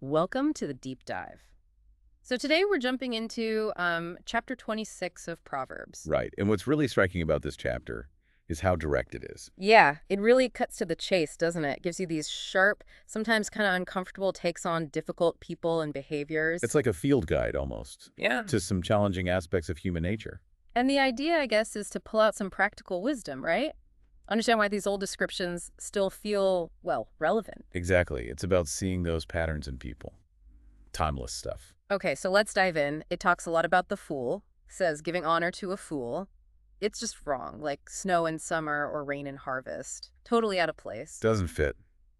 Welcome to the deep dive. So today we're jumping into chapter 26 of Proverbs. Right. And what's really striking about this chapter is how direct it is. Yeah, it really cuts to the chase, doesn't it? Gives you these sharp, sometimes kind of uncomfortable takes on difficult people and behaviors. It's like a field guide almost Yeah. to some challenging aspects of human nature. And the idea, I guess, is to pull out some practical wisdom, right? Understand why these old descriptions still feel, well, relevant. Exactly. It's about seeing those patterns in people. Timeless stuff. Okay, so let's dive in. It talks a lot about the fool, says giving honor to a fool. It's just wrong, like snow in summer or rain in harvest. Totally out of place. Doesn't fit.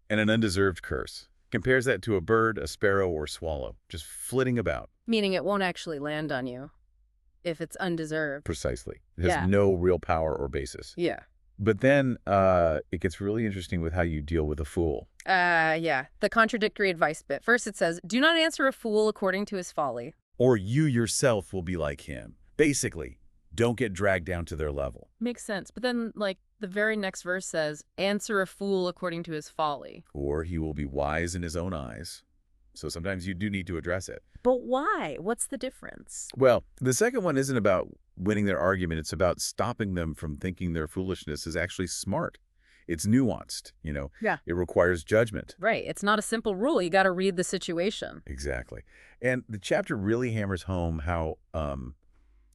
And an undeserved curse. Compares that to a bird, a sparrow, or swallow, just flitting about. Meaning it won't actually land on you if it's undeserved. Precisely. It has Yeah. no real power or basis. Yeah. But then it gets really interesting with how you deal with a fool. Yeah. The contradictory advice bit. First it says, do not answer a fool according to his folly. Or you yourself will be like him. Basically, don't get dragged down to their level. Makes sense. But then, the very next verse says, answer a fool according to his folly. Or he will be wise in his own eyes. So sometimes you do need to address it. But why? What's the difference? Well, the second one isn't about winning their argument. It's about stopping them from thinking their foolishness is actually smart. It's nuanced, Yeah. It requires judgment. Right. It's not a simple rule. You got to read the situation. Exactly. And the chapter really hammers home how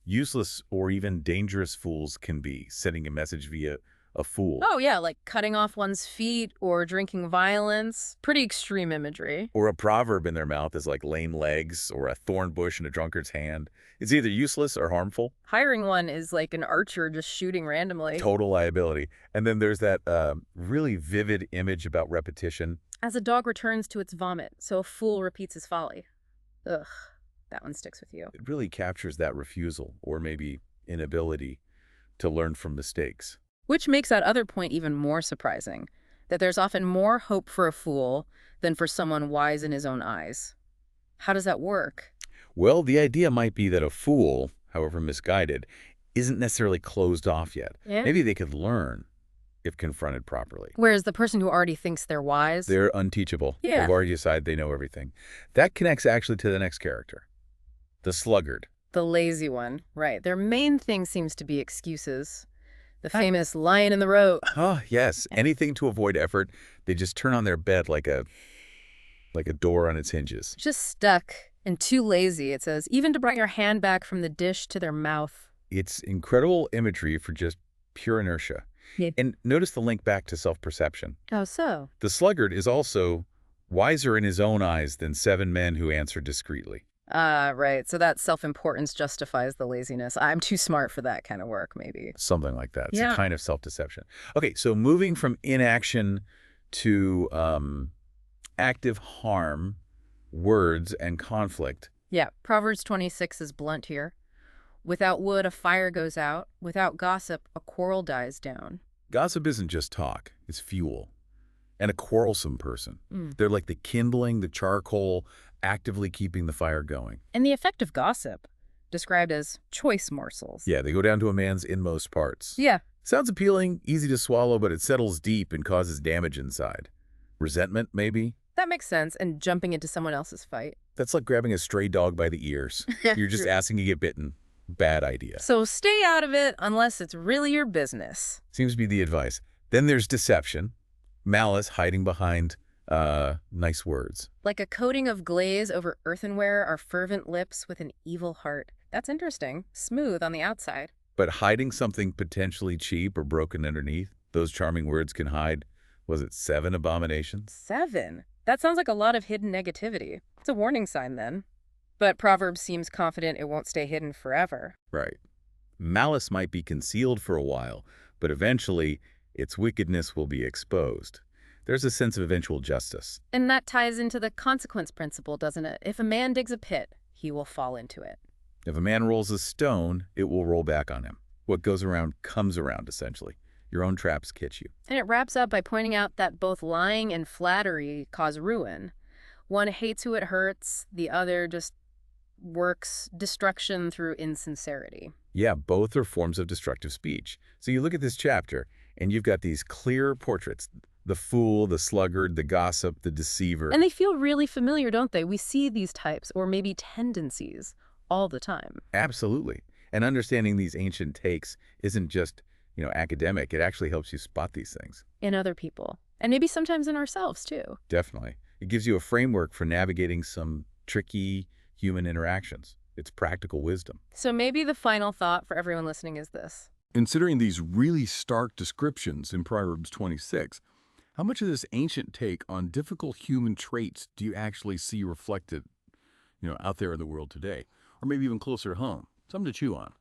useless or even dangerous fools can be, sending a message via a fool. Oh, yeah, like cutting off one's feet or drinking violence. Pretty extreme imagery. Or a proverb in their mouth is like lame legs or a thorn bush in a drunkard's hand. It's either useless or harmful. Hiring one is like an archer just shooting randomly. Total liability. And then there's that really vivid image about repetition. As a dog returns to its vomit, so a fool repeats his folly. Ugh, that one sticks with you. It really captures that refusal or maybe inability to learn from mistakes. Which makes that other point even more surprising, that there's often more hope for a fool than for someone wise in his own eyes. How does that work? Well, the idea might be that a fool, however misguided, isn't necessarily closed off yet. Yeah. Maybe they could learn if confronted properly. Whereas the person who already thinks they're wise... They're unteachable. Yeah. They've already decided they know everything. That connects actually to the next character, the sluggard. The lazy one, right. Their main thing seems to be excuses. The famous lion in the road. Oh, yes. Anything to avoid effort. They just turn on their bed like a door on its hinges. Just stuck and too lazy, it says, even to bring your hand back from the dish to their mouth. It's incredible imagery for just pure inertia. Yeah. And notice the link back to self-perception. Oh, so? The sluggard is also wiser in his own eyes than 7 men who answer discreetly. Right. So that self-importance justifies the laziness. I'm too smart for that kind of work, maybe. Something like that. It's Yeah. a kind of self-deception. Okay, so moving from inaction to active harm, words, and conflict. Yeah. Proverbs 26 is blunt here. Without wood, a fire goes out. Without gossip, a quarrel dies down. Gossip isn't just talk. It's fuel. And a quarrelsome person. Mm. They're like the kindling, the charcoal, actively keeping the fire going. And the effect of gossip, described as choice morsels. Yeah, they go down to a man's inmost parts. Yeah. Sounds appealing, easy to swallow, but it settles deep and causes damage inside. Resentment, maybe? That makes sense. And jumping into someone else's fight. That's like grabbing a stray dog by the ears. You're just True. asking to get bitten. Bad idea. So stay out of it unless it's really your business. Seems to be the advice. Then there's deception, malice hiding behind nice words. Like a coating of glaze over earthenware are fervent lips with an evil heart. That's interesting. Smooth on the outside. But hiding something potentially cheap or broken underneath, those charming words can hide, was it 7 abominations? 7. That sounds like a lot of hidden negativity. It's a warning sign then. But Proverbs seems confident it won't stay hidden forever. Right. Malice might be concealed for a while, but eventually its wickedness will be exposed. There's a sense of eventual justice. And that ties into the consequence principle, doesn't it? If a man digs a pit, he will fall into it. If a man rolls a stone, it will roll back on him. What goes around comes around, essentially. Your own traps catch you. And it wraps up by pointing out that both lying and flattery cause ruin. One hates who it hurts, the other just works destruction through insincerity. Yeah, both are forms of destructive speech. So you look at this chapter, and you've got these clear portraits. The fool, the sluggard, the gossip, the deceiver. And they feel really familiar, don't they? We see these types, or maybe tendencies, all the time. Absolutely. And understanding these ancient takes isn't just, academic. It actually helps you spot these things. In other people. And maybe sometimes in ourselves, too. Definitely. It gives you a framework for navigating some tricky human interactions. It's practical wisdom. So maybe the final thought for everyone listening is this. Considering these really stark descriptions in Proverbs 26, how much of this ancient take on difficult human traits do you actually see reflected, out there in the world today? Or maybe even closer to home? Something to chew on.